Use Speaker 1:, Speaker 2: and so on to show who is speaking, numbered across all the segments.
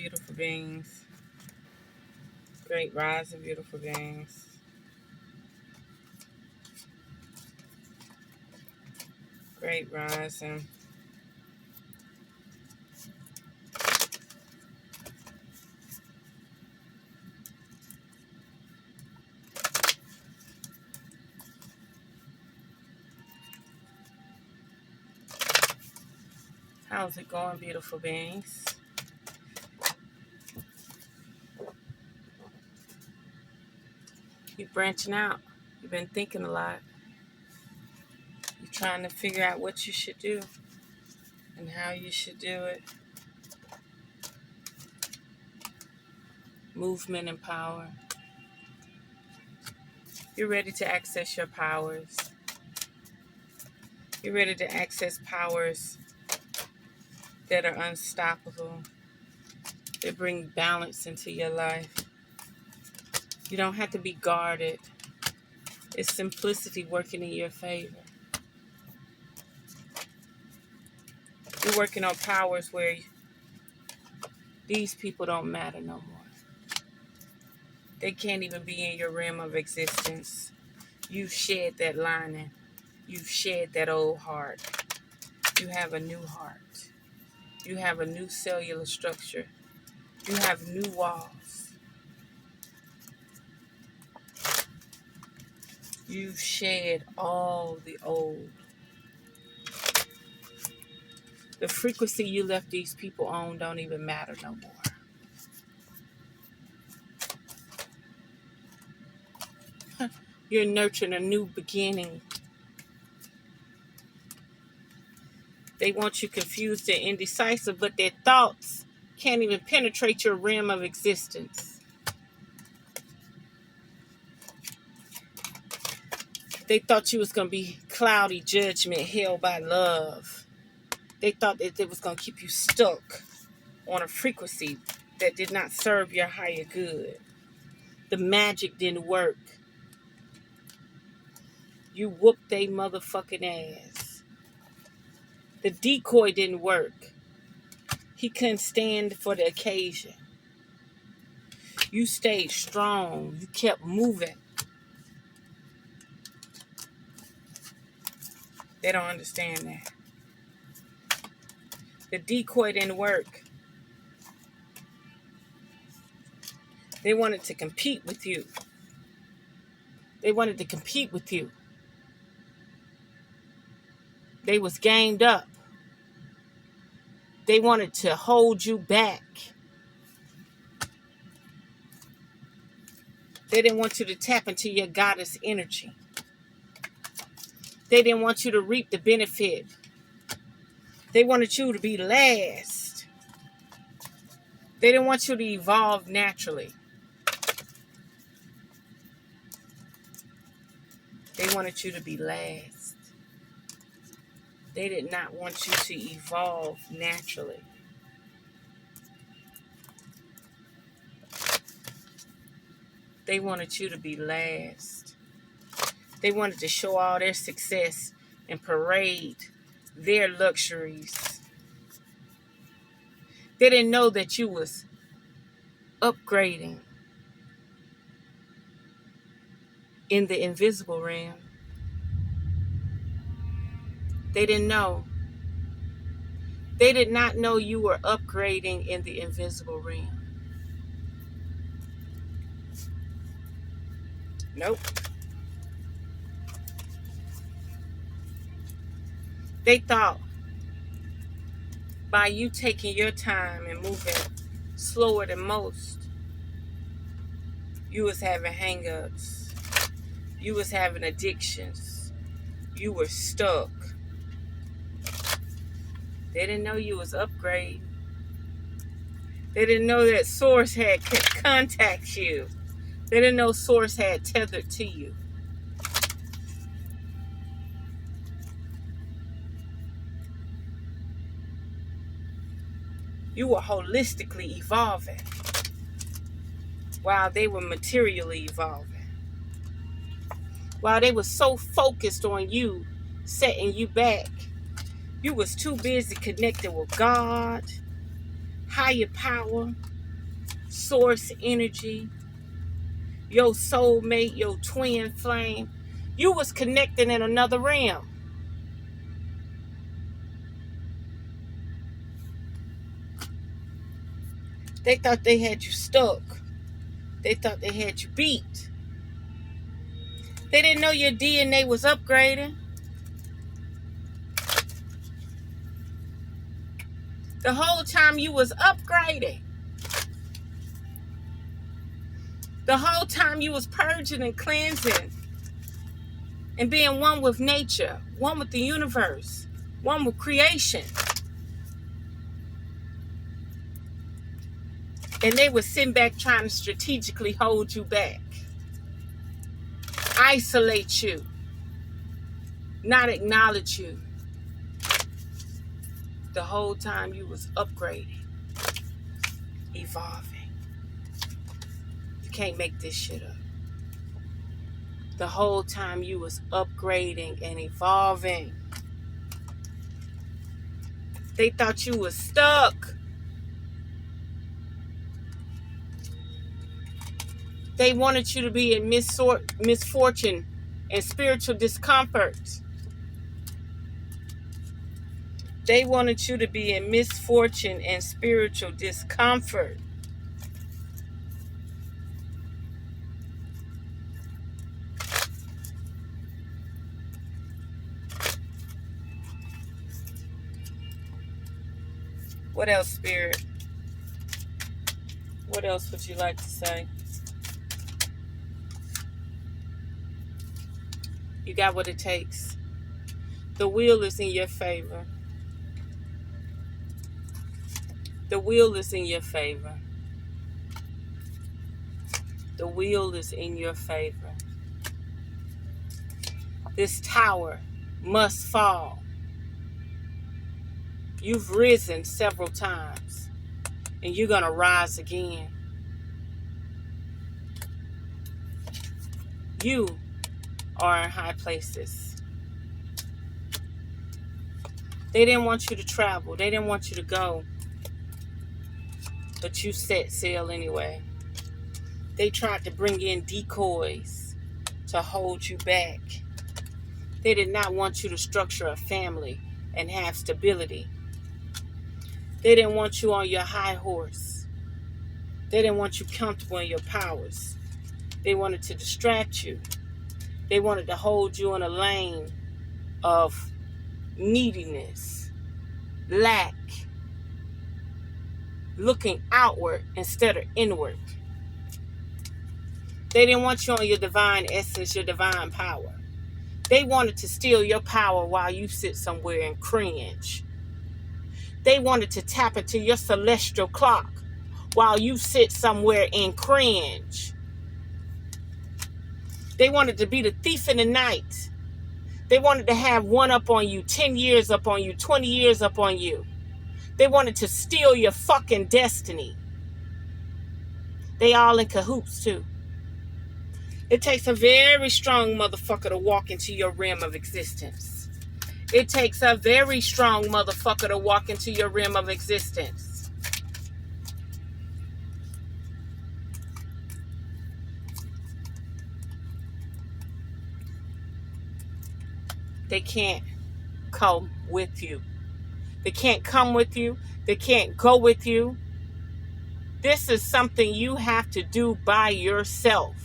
Speaker 1: beautiful beings. Great rising, beautiful beings. Great rising. How's it going, beautiful beings? You're branching out. You've been thinking a lot. You're trying to figure out what you should do and how you should do it. Movement and power. You're ready to access your powers. You're ready to access powers that are unstoppable, that bring balance into your life. You don't have to be guarded. It's simplicity working in your favor. You're working on powers where these people don't matter no more. They can't even be in your realm of existence. You've shed that lining. You've shed that old heart. You have a new heart. You have a new cellular structure. You have new walls. You've shed all the old. The frequency you left these people on don't even matter no more. You're nurturing a new beginning. They want you confused and indecisive, but their thoughts can't even penetrate your realm of existence. They thought you was going to be cloudy judgment held by love. They thought that it was going to keep you stuck on a frequency that did not serve your higher good. The magic didn't work. You whooped they motherfucking ass. The decoy didn't work. He couldn't stand for the occasion. You stayed strong. You kept moving. They don't understand that. The decoy didn't work. They wanted to compete with you. They wanted to compete with you. They was gamed up. They wanted to hold you back. They didn't want you to tap into your goddess energy. They didn't want you to reap the benefit. They wanted you to be last. They didn't want you to evolve naturally. They wanted you to be last. They did not want you to evolve naturally. They wanted you to be last. They wanted to show all their success and parade their luxuries. They didn't know that you was upgrading in the invisible realm. They didn't know. They did not know you were upgrading in the invisible realm. Nope. They thought by you taking your time and moving slower than most, you was having hang-ups. You was having addictions. You were stuck. They didn't know you was upgrading. They didn't know that Source had contact you. They didn't know Source had tethered to you. You were holistically evolving while they were materially evolving. While they were so focused on you, setting you back, you was too busy connected with God, higher power, source energy, your soulmate, your twin flame. You was connected in another realm. They thought they had you stuck. They thought they had you beat. They didn't know your DNA was upgrading. The whole time you was upgrading. The whole time you was purging and cleansing and being one with nature, one with the universe, one with creation. And they were sitting back trying to strategically hold you back, isolate you, not acknowledge you. The whole time you was upgrading, evolving. You can't make this shit up. The whole time you was upgrading and evolving. They thought you was stuck. They wanted you to be in misfortune and spiritual discomfort. They wanted you to be in misfortune and spiritual discomfort. What else, Spirit? What else would you like to say? You got what it takes. The wheel is in your favor. The wheel is in your favor. The wheel is in your favor. This tower must fall. You've risen several times, and you're going to rise again. You are in high places. They didn't want you to travel. They didn't want you to go. But you set sail anyway. They tried to bring in decoys to hold you back. They did not want you to structure a family and have stability. They didn't want you on your high horse. They didn't want you comfortable in your powers. They wanted to distract you. They wanted to hold you in a lane of neediness, lack, looking outward instead of inward. They didn't want you on your divine essence, your divine power. They wanted to steal your power while you sit somewhere and cringe. They wanted to tap into your celestial clock while you sit somewhere and cringe. They wanted to be the thief in the night. They wanted to have one up on you, 10 years up on you, 20 years up on you. They wanted to steal your fucking destiny. They all in cahoots too. It takes a very strong motherfucker to walk into your realm of existence. It takes a very strong motherfucker to walk into your realm of existence. They can't come with you. They can't come with you. They can't go with you. This is something you have to do by yourself.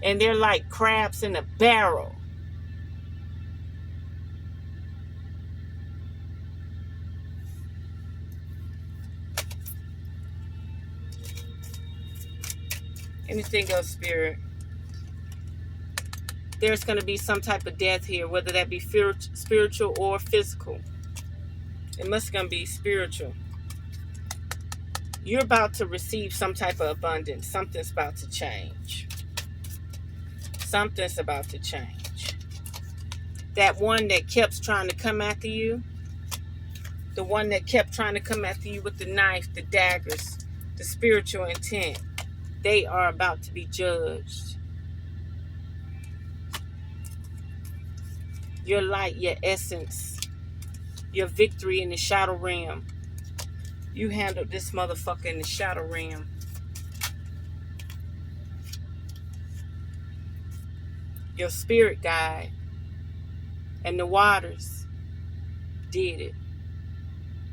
Speaker 1: And they're like crabs in a barrel. Anything else, Spirit? There's going to be some type of death here, whether that be spiritual or physical. It must going to be spiritual. You're about to receive some type of abundance. Something's about to change. Something's about to change. That one that kept trying to come after you, the one that kept trying to come after you with the knife, the daggers, the spiritual intent, they are about to be judged. Your light, your essence, your victory in the shadow realm You handled this motherfucker in the shadow realm. Your spirit guide and the waters did it.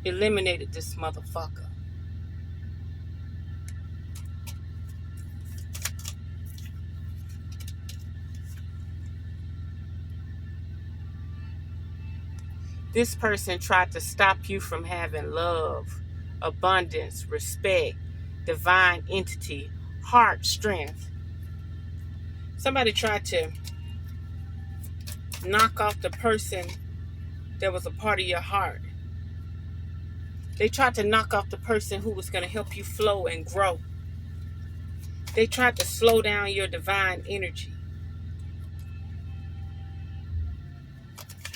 Speaker 1: Eliminated this motherfucker. This person tried to stop you from having love, abundance, respect, divine entity, heart strength. Somebody tried to knock off the person that was a part of your heart. They tried to knock off the person who was going to help you flow and grow. They tried to slow down your divine energy.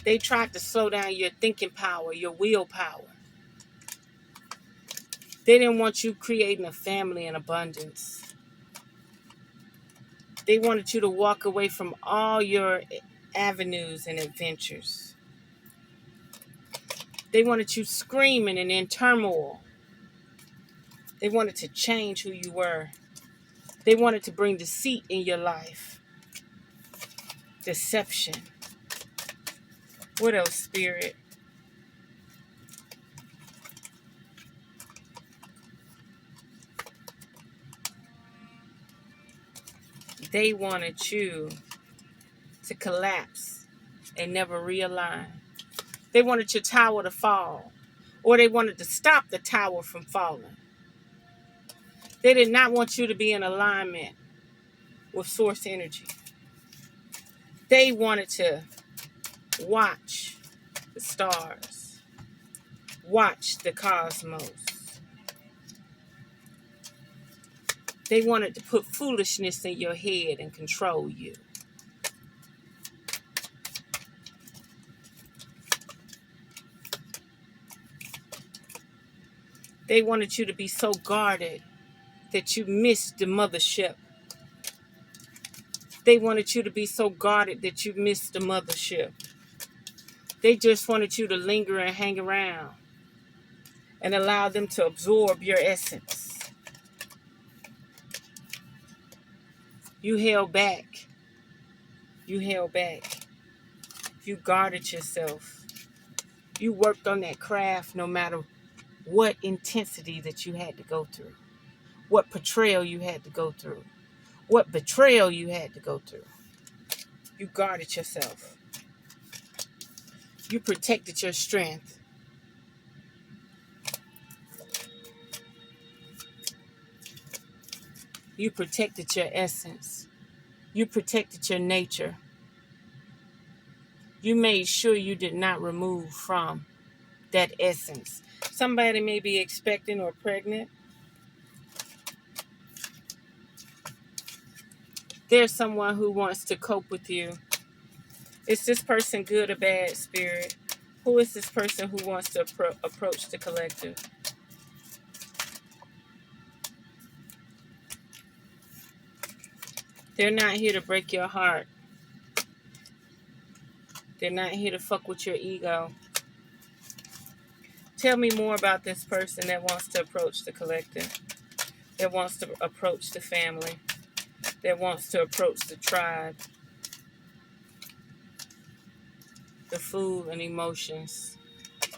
Speaker 1: They tried to slow down your thinking power, your willpower. They didn't want you creating a family in abundance. They wanted you to walk away from all your avenues and adventures. They wanted you screaming and in turmoil. They wanted to change who you were. They wanted to bring deceit in your life. Deception. What else, Spirit? They wanted you to collapse and never realign. They wanted your tower to fall, or they wanted to stop the tower from falling. They did not want you to be in alignment with source energy. They wanted to watch the stars, watch the cosmos. They wanted to put foolishness in your head and control you. They wanted you to be so guarded that you missed the mothership. They wanted you to be so guarded that you missed the mothership. They just wanted you to linger and hang around and allow them to absorb your essence. You held back. You held back. You guarded yourself. You worked on that craft no matter what intensity that you had to go through. What portrayal you had to go through. What betrayal you had to go through. You guarded yourself. You protected your strength. You protected your essence. You protected your nature. You made sure you did not remove from that essence. Somebody may be expecting or pregnant. There's someone who wants to cope with you. Is this person good or bad, Spirit? Who is this person who wants to approach the collective? They're not here to break your heart. They're not here to fuck with your ego. Tell me more about this person that wants to approach the collective, that wants to approach the family, that wants to approach the tribe, the food and emotions.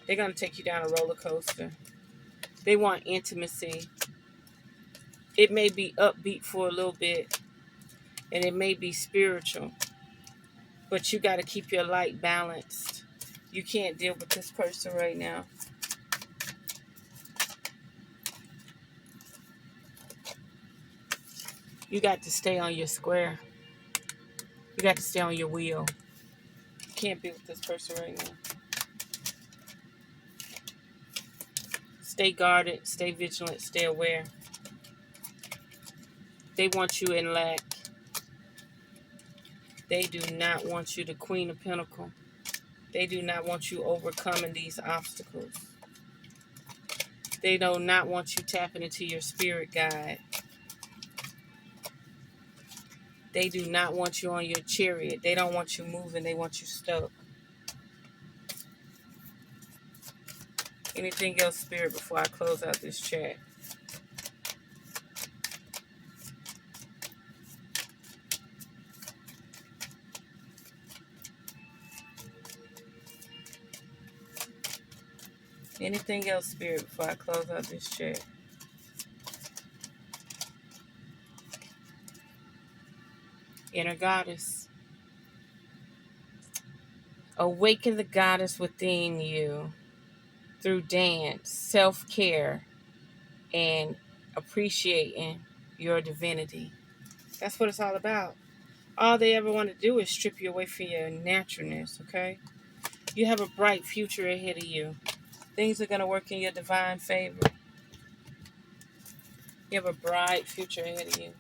Speaker 1: They're going to take you down a roller coaster. They want intimacy. It may be upbeat for a little bit, and it may be spiritual, but you got to keep your light balanced. You can't deal with this person right now. You got to stay on your square. You got to stay on your wheel. You can't be with this person right now. Stay guarded, stay vigilant, stay aware. They want you in lack. They do not want you the Queen of Pentacles. They do not want you overcoming these obstacles. They do not want you tapping into your spirit guide. They do not want you on your chariot. They don't want you moving. They want you stuck. Anything else, Spirit, before I close out this chat? Anything else, Spirit, before I close out this chat? Inner Goddess. Awaken the goddess within you through dance, self-care, and appreciating your divinity. That's what it's all about. All they ever want to do is strip you away from your naturalness, okay? You have a bright future ahead of you. Things are going to work in your divine favor. You have a bright future ahead of you.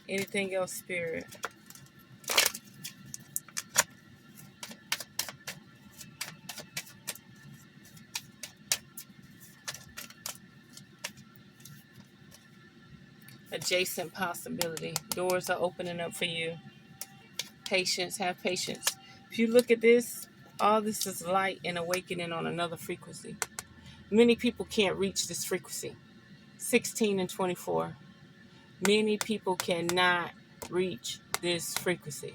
Speaker 1: Anything else, Spirit? Adjacent possibility. Doors are opening up for you. Patience. Have patience. If you look at this, all this is light and awakening on another frequency. Many people can't reach this frequency. 16 and 24. Many people cannot reach this frequency.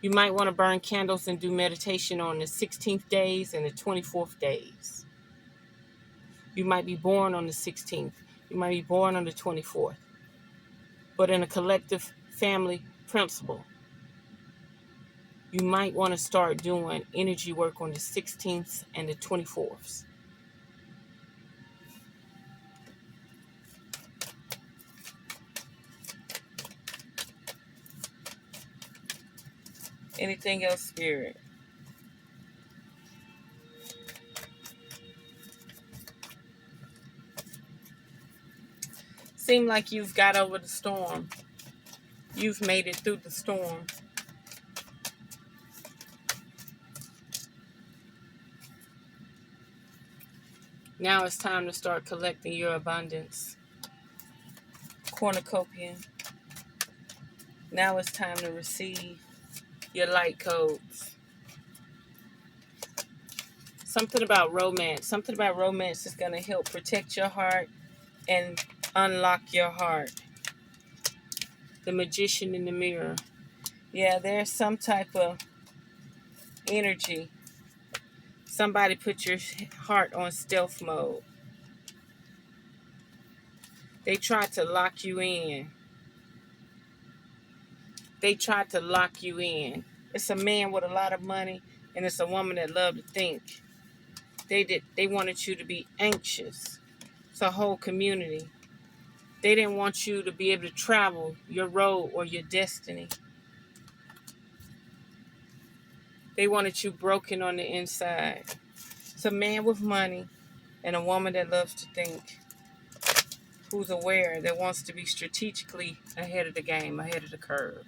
Speaker 1: You might want to burn candles and do meditation on the 16th days and the 24th days. You might be born on the 16th. You might be born on the 24th. But in a collective family principle, you might want to start doing energy work on the 16th and the 24th. Anything else, Spirit? Seem like you've got over the storm. You've made it through the storm. Now it's time to start collecting your abundance. Cornucopian. Now it's time to receive your light codes. Something about romance. Something about romance is going to help protect your heart and unlock your heart. The Magician in the Mirror. Yeah, there's some type of energy. Somebody put your heart on stealth mode. They tried to lock you in. They tried to lock you in. It's a man with a lot of money, and it's a woman that loved to think. They wanted you to be anxious. It's a whole community. They didn't want you to be able to travel your road or your destiny. They wanted you broken on the inside. It's a man with money and a woman that loves to think, who's aware, that wants to be strategically ahead of the game, ahead of the curve.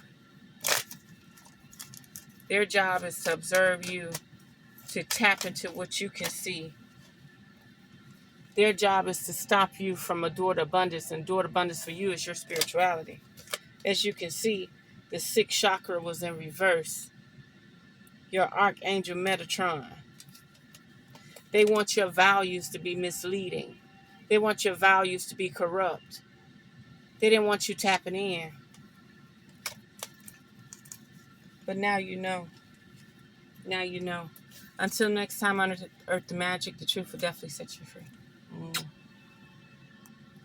Speaker 1: Their job is to observe you, to tap into what you can see. Their job is to stop you from a door to abundance, and door to abundance for you is your spirituality. As you can see, the sixth chakra was in reverse. Your Archangel Metatron. They want your values to be misleading. They want your values to be corrupt. They didn't want you tapping in. But now you know. Now you know. Until next time on Earth the Magic, the truth will definitely set you free.